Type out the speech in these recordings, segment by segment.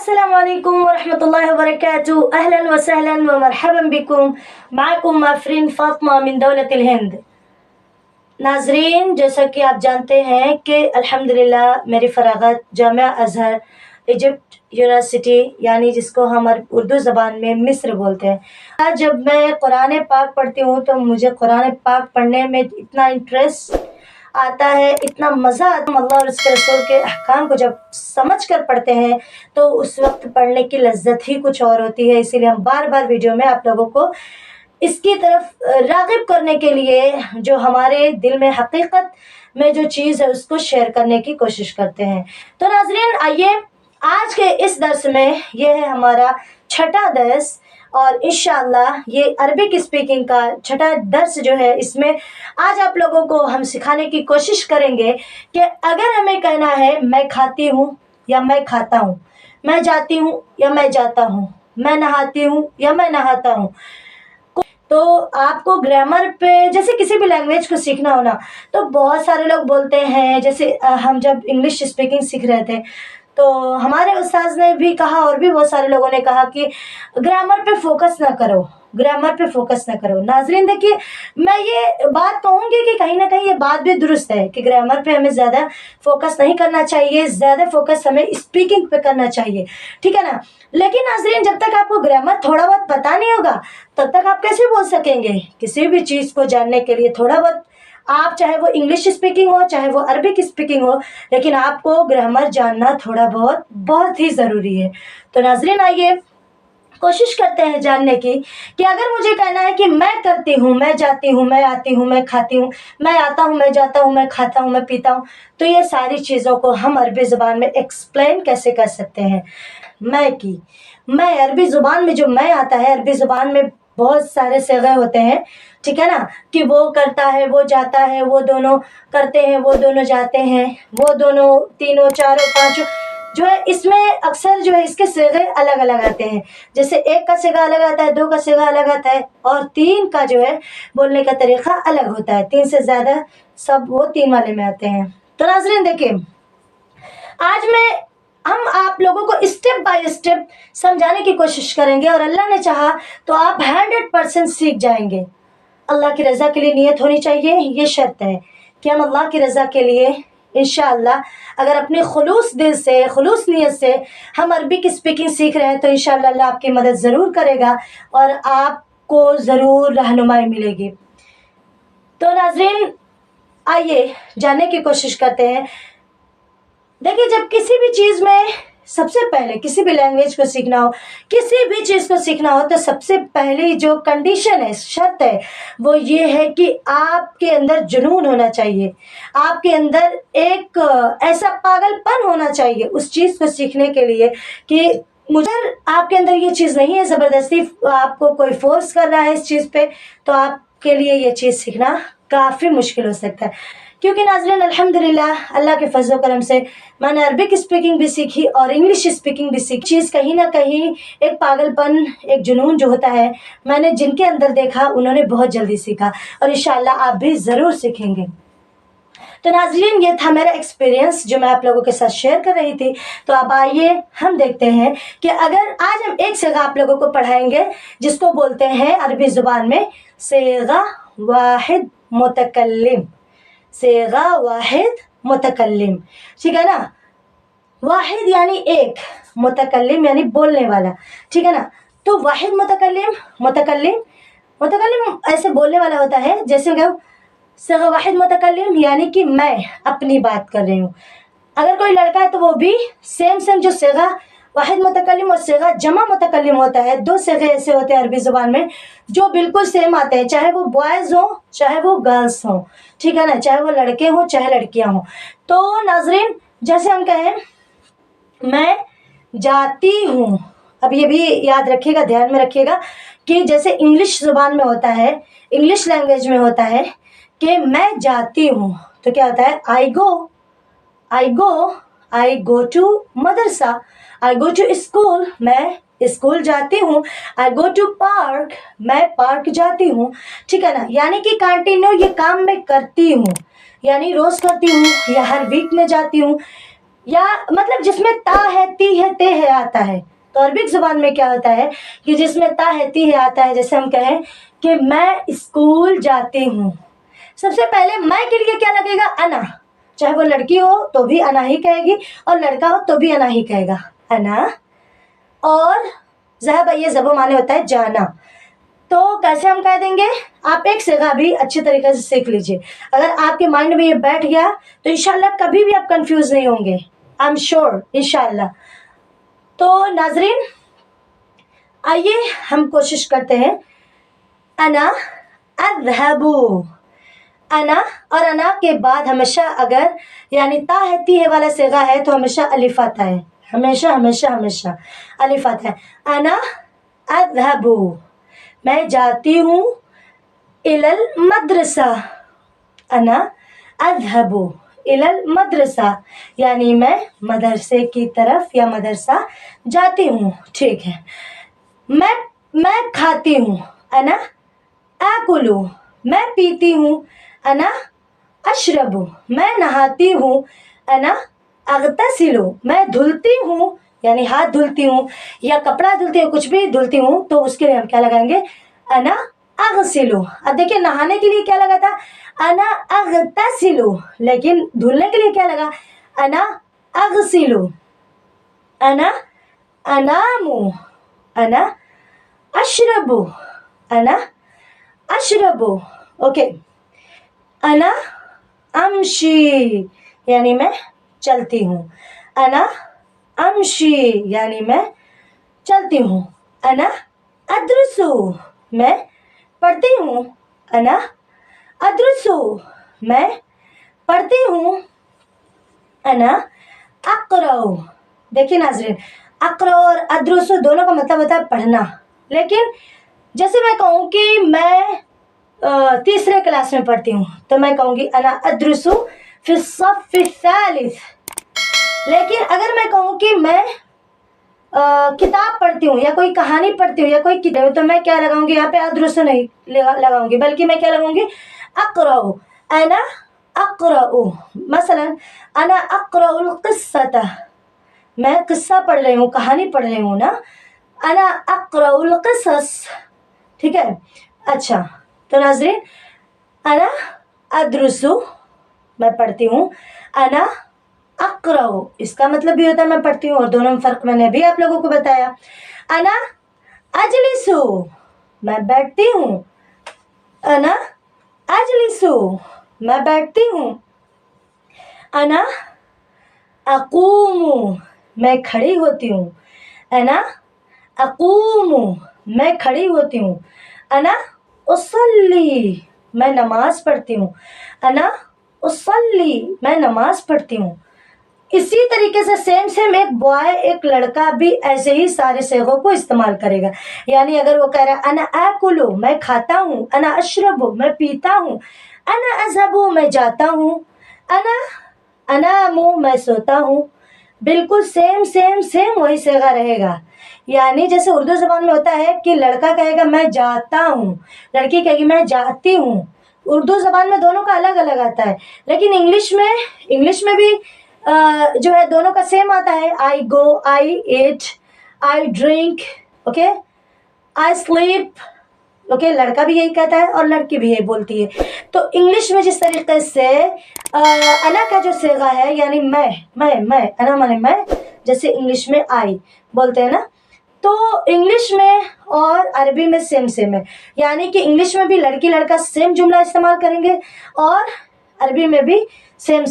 السلام علیکم ورحمۃ اللہ وبرکاتہ. اہلا وسہلا ومرحبا بکم. معکم مافرین فاطمہ من دولت الہند. ناظرین، جیسا کہ آپ جانتے ہیں کہ الحمدللہ میری فراغت جامعہ ازہر ایجپٹ یونیورسٹی یعنی جس کو ہم اردو زبان میں مصر بولتے ہیں. آج جب میں قرآن پاک پڑھتی ہوں تو مجھے قرآن پاک پڑھنے میں اتنا انٹرسٹ آتا ہے، اتنا مزہ آتا ہے. اللہ اور اس کے رسول کے احکام کو جب سمجھ کر پڑھتے ہیں تو اس وقت پڑھنے کی لذت ہی کچھ اور ہوتی ہے. اسی لیے ہم بار بار ویڈیو میں آپ لوگوں کو اس کی طرف راغب کرنے کے لیے جو ہمارے دل میں حقیقت میں جو چیز ہے اس کو شیئر کرنے کی کوشش کرتے ہیں. تو ناظرین، آئیے آج کے اس درس میں، یہ ہے ہمارا چھٹا درس اور انشاءاللہ یہ عربک اسپیکنگ کا چھٹا درس جو ہے، اس میں آج آپ لوگوں کو ہم سکھانے کی کوشش کریں گے کہ اگر ہمیں کہنا ہے میں کھاتی ہوں یا میں کھاتا ہوں، میں جاتی ہوں یا میں جاتا ہوں، میں نہاتی ہوں یا میں نہاتا ہوں، تو آپ کو گرامر پہ جیسے کسی بھی لینگویج کو سیکھنا ہونا تو بہت سارے لوگ بولتے ہیں. جیسے ہم جب انگلش اسپیکنگ سیکھ رہے تھے تو ہمارے استاذ نے بھی کہا اور بھی بہت سارے لوگوں نے کہا کہ گرامر پہ فوکس نہ کرو، گرامر پہ فوکس نہ کرو. ناظرین دیکھیے، میں یہ بات کہوں گی کہ کہیں نہ کہیں یہ بات بھی درست ہے کہ گرامر پہ ہمیں زیادہ فوکس نہیں کرنا چاہیے، زیادہ فوکس ہمیں اسپیکنگ پہ کرنا چاہیے، ٹھیک ہے نا. لیکن ناظرین، جب تک آپ کو گرامر تھوڑا بہت پتا نہیں ہوگا تب تک آپ کیسے بول سکیں گے؟ کسی بھی چیز کو جاننے کے لیے تھوڑا بہت آپ، چاہے وہ انگلش اسپیکنگ ہو چاہے وہ عربک اسپیکنگ ہو، لیکن آپ کو گرامر جاننا تھوڑا بہت ہی ضروری ہے. تو ناظرین، آئیے کوشش کرتے ہیں جاننے کی کہ اگر مجھے کہنا ہے کہ میں کرتی ہوں، میں جاتی ہوں، میں آتی ہوں، میں کھاتی ہوں، میں آتا ہوں، میں جاتا ہوں، میں کھاتا ہوں، میں پیتا ہوں، تو یہ ساری چیزوں کو ہم عربی زبان میں ایکسپلین کیسے کر سکتے ہیں؟ میں عربی زبان میں جو میں آتا ہے، عربی زبان میں بہت سارے صیغے ہوتے ہیں، ٹھیک ہے نا، کہ وہ کرتا ہے، وہ جاتا ہے، وہ دونوں کرتے ہیں، وہ دونوں جاتے ہیں، وہ دونوں، تینوں، چاروں، پانچوں، جو ہے اس میں اکثر جو ہے اس کے صیغے الگ الگ آتے ہیں. جیسے ایک کا صیغہ الگ آتا ہے، دو کا صیغہ الگ آتا ہے، اور تین کا جو ہے بولنے کا طریقہ الگ ہوتا ہے. تین سے زیادہ سب وہ تین والے میں آتے ہیں. تو ناظرین دیکھیں، آج ہم آپ لوگوں کو اسٹیپ بائی اسٹیپ سمجھانے کی کوشش کریں گے، اور اللہ نے چاہا تو آپ 100% سیکھ جائیں گے. اللہ کی رضا کے لیے نیت ہونی چاہیے، یہ شرط ہے کہ ہم اللہ کی رضا کے لیے انشاءاللہ اگر اپنے خلوص دل سے، خلوص نیت سے ہم عربک اسپیکنگ سیکھ رہے ہیں تو انشاءاللہ اللہ آپ کی مدد ضرور کرے گا اور آپ کو ضرور رہنمائی ملے گی. تو ناظرین، آئیے جاننے کی کوشش کرتے ہیں. دیکھیے، جب کسی بھی چیز میں سب سے پہلے کسی بھی لینگویج کو سیکھنا ہو، کسی بھی چیز کو سیکھنا ہو، تو سب سے پہلی جو کنڈیشن ہے، شرط ہے، وہ یہ ہے کہ آپ کے اندر جنون ہونا چاہیے. آپ کے اندر ایک ایسا پاگل پن ہونا چاہیے اس چیز کو سیکھنے کے لیے کہ مجھے آپ کے اندر یہ چیز نہیں ہے، زبردستی آپ کو کوئی فورس کر رہا ہے اس چیز پہ، تو آپ کے لیے یہ چیز سیکھنا کافی مشکل ہو سکتا ہے. کیونکہ ناظرین، الحمدللہ اللہ کے فضل و کرم سے میں نے عربک اسپیکنگ بھی سیکھی اور انگلش اسپیکنگ بھی سیکھی. چیز کہیں نہ کہیں ایک پاگل پن، ایک جنون جو ہوتا ہے، میں نے جن کے اندر دیکھا انہوں نے بہت جلدی سیکھا، اور انشاءاللہ آپ بھی ضرور سیکھیں گے. تو ناظرین، یہ تھا میرا ایکسپیرینس جو میں آپ لوگوں کے ساتھ شیئر کر رہی تھی. تو اب آئیے ہم دیکھتے ہیں کہ اگر آج ہم ایک صیغہ آپ لوگوں کو پڑھائیں گے جس کو بولتے ہیں عربی زبان میں صیغہ واحد متکلم. صیغہ واحد متکلم، ٹھیک ہے نا. واحد یعنی ایک، متکلم یعنی بولنے والا، ٹھیک ہے نا. تو واحد متکلم ایسے بولنے والا ہوتا ہے. جیسے کہ صیغہ واحد متکلم یعنی کہ میں اپنی بات کر رہی ہوں. اگر کوئی لڑکا ہے تو وہ بھی سیم جو صیغہ واحد متکلم اور صیغہ جمع متکلم ہوتا ہے، دو صیغے ایسے ہوتے ہیں عربی زبان میں جو بالکل سیم آتے ہیں، چاہے وہ بوائز ہوں چاہے وہ گرلس ہوں، ٹھیک ہے نا، چاہے وہ لڑکے ہوں چاہے لڑکیاں ہوں. تو ناظرین، جیسے ہم کہیں میں جاتی ہوں، اب یہ بھی یاد رکھیے گا، دھیان میں رکھیے گا کہ جیسے انگلش زبان میں ہوتا ہے، انگلش لینگویج میں ہوتا ہے کہ میں جاتی ہوں تو کیا ہوتا ہے؟ I go to مدرسہ، I go to اسکول، میں اسکول جاتی ہوں. I go to پارک، میں پارک جاتی ہوں، ٹھیک ہے نا. یعنی کہ کنٹینیو یہ کام میں کرتی ہوں، یعنی روز کرتی ہوں یا ہر ویک میں جاتی ہوں. یا مطلب جس میں تا ہے تی ہے تے ہے آتا ہے. تو عربک زبان میں کیا ہوتا ہے کہ جس میں تا ہے تی ہے آتا ہے. جیسے ہم کہیں کہ میں اسکول جاتی ہوں, سب سے پہلے میں کے لیے کیا لگے گا؟ انا. چاہے وہ لڑکی ہو تو بھی انا ہی کہے گی, اور لڑکا ہو تو بھی انا ہی کہے گا, انا. اور ذهب یہ ضرب معنی ہوتا ہے جانا. تو کیسے ہم کہہ دیں گے؟ آپ ایک صیغہ بھی اچھی طریقے سے سیکھ لیجئے. اگر آپ کے مائنڈ میں یہ بیٹھ گیا تو انشاءاللہ کبھی بھی آپ کنفیوز نہیں ہوں گے, آئی ایم شیور انشاءاللہ. تو ناظرین آئیے ہم کوشش کرتے ہیں. انا اذهب, انا اور انا کے بعد ہمیشہ اگر یعنی تا ہے تی ہے والا صیغہ ہے تو ہمیشہ الف آتا ہے, ہمیشہ ہمیشہ ہمیشہ الف آتا ہے. انا اذهب, میں جاتی ہوں, الى المدرسہ, انا اذهب الى المدرسہ یعنی میں مدرسے کی طرف یا مدرسہ جاتی ہوں. ٹھیک ہے. میں کھاتی ہوں, انا آکل, میں پیتی ہوں, انا اشرب, میں نہاتی ہوں, انا اغتسل, میں دھلتی ہوں یعنی ہاتھ دھلتی ہوں یا کپڑا دھلتی ہوں, کچھ بھی دھلتی ہوں تو اس کے لیے ہم کیا لگائیں گے؟ انا اغسل. اب دیکھیں نہانے کے لیے کیا لگا تھا؟ انا اغتسل, لیکن دھلنے کے لیے کیا لگا؟ انا اغسل. انا انام, انا اشرب, انا اشرب. اوکے. انا امشی یعنی میں چلتی ہوں, انا امشی یعنی میں چلتی ہوں. انا ادرسو, میں پڑھتی ہوں, انا ادرسو, میں پڑھتی ہوں. انا اقرأ. دیکھیے ناظرین, اقرأ اور ادرسو دونوں کا مطلب ہوتا ہے پڑھنا, لیکن جیسے میں کہوں کہ میں تیسرے کلاس میں پڑھتی ہوں تو میں کہوں گی انا ادرسو فی الصف الثالث. لیکن اگر میں کہوں کہ میں کتاب پڑھتی ہوں یا کوئی کہانی پڑھتی ہوں یا کوئی کتاب, تو میں کیا لگاؤں گی یہاں پہ؟ ادرسو نہیں لگاؤں گی, بلکہ میں کیا لگاؤں گی؟ اقرأ. انا اقرأ, مثلا انا اقرأ القصة, میں قصہ پڑھ رہی ہوں, کہانی پڑھ رہی ہوں نا. انا اقرأ القصص. ٹھیک ہے. اچھا تو ناظرین انا ادرسو میں پڑھتی ہوں, انا اقرأ اس کا مطلب بھی ہوتا ہے میں پڑھتی ہوں, اور دونوں میں فرق میں نے بھی آپ لوگوں کو بتایا. انا اجلسو میں بیٹھتی ہوں, انا اجلسو میں بیٹھتی ہوں. انا اقوم میں کھڑی ہوتی ہوں, انا اقوم میں کھڑی ہوتی ہوں. انا اصلی میں نماز پڑھتی ہوں, انا اصلی میں نماز پڑھتی ہوں. اسی طریقے سے سیم ایک بوائے ایک لڑکا بھی ایسے ہی سارے صیغوں کو استعمال کرے گا. یعنی اگر وہ کہہ رہا ہے انا آکلو میں کھاتا ہوں, انا اشرب میں پیتا ہوں, انا اذهب میں جاتا ہوں, انا انام میں سوتا ہوں, بالکل سیم وہی صیغہ رہے گا. یعنی جیسے اردو زبان میں ہوتا ہے کہ لڑکا کہے گا میں جاتا ہوں, لڑکی کہے گی میں جاتی ہوں. اردو زبان میں دونوں کا الگ الگ آتا ہے, لیکن انگلش میں بھی جو ہے دونوں کا سیم آتا ہے. I go, I ate, I drink, okay, I sleep. Okay, لڑکا بھی یہی کہتا ہے اور لڑکی بھی یہی بولتی ہے. تو انگلش میں جس طریقے سے انا کا جو صیغہ ہے یعنی میں انا مانے میں, جیسے انگلش میں آئی بولتے ہیں نا, تو انگلش میں اور عربی میں سیم ہے. یعنی کہ انگلش میں بھی لڑکی لڑکا سیم جملہ استعمال کریں گے اور عربی میں بھی سیم.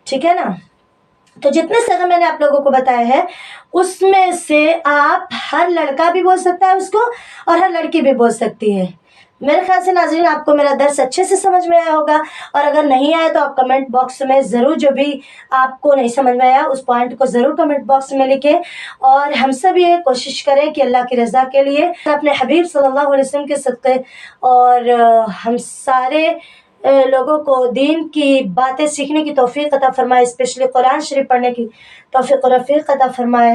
ٹھیک ہے نا. تو جتنے صیغے میں نے آپ لوگوں کو بتایا ہے اس میں سے آپ ہر لڑکا بھی بول سکتا ہے اس کو اور ہر لڑکی بھی بول سکتی ہے. میرے خیال سے ناظرین آپ کو میرا درس اچھے سے سمجھ میں آیا ہوگا, اور اگر نہیں آیا تو آپ کمنٹ باکس میں ضرور جو بھی آپ کو نہیں سمجھ میں آیا اس پوائنٹ کو ضرور کمنٹ باکس میں لکھیں. اور ہم سب یہ کوشش کریں کہ اللہ کی رضا کے لیے اپنے حبیب صلی اللہ علیہ وسلم کے صدقے اور ہم سارے لوگوں کو دین کی باتیں سیکھنے کی توفیق عطا فرمائے, اسپیشلی قرآن شریف پڑھنے کی توفیق و رفیق عطا فرمائے.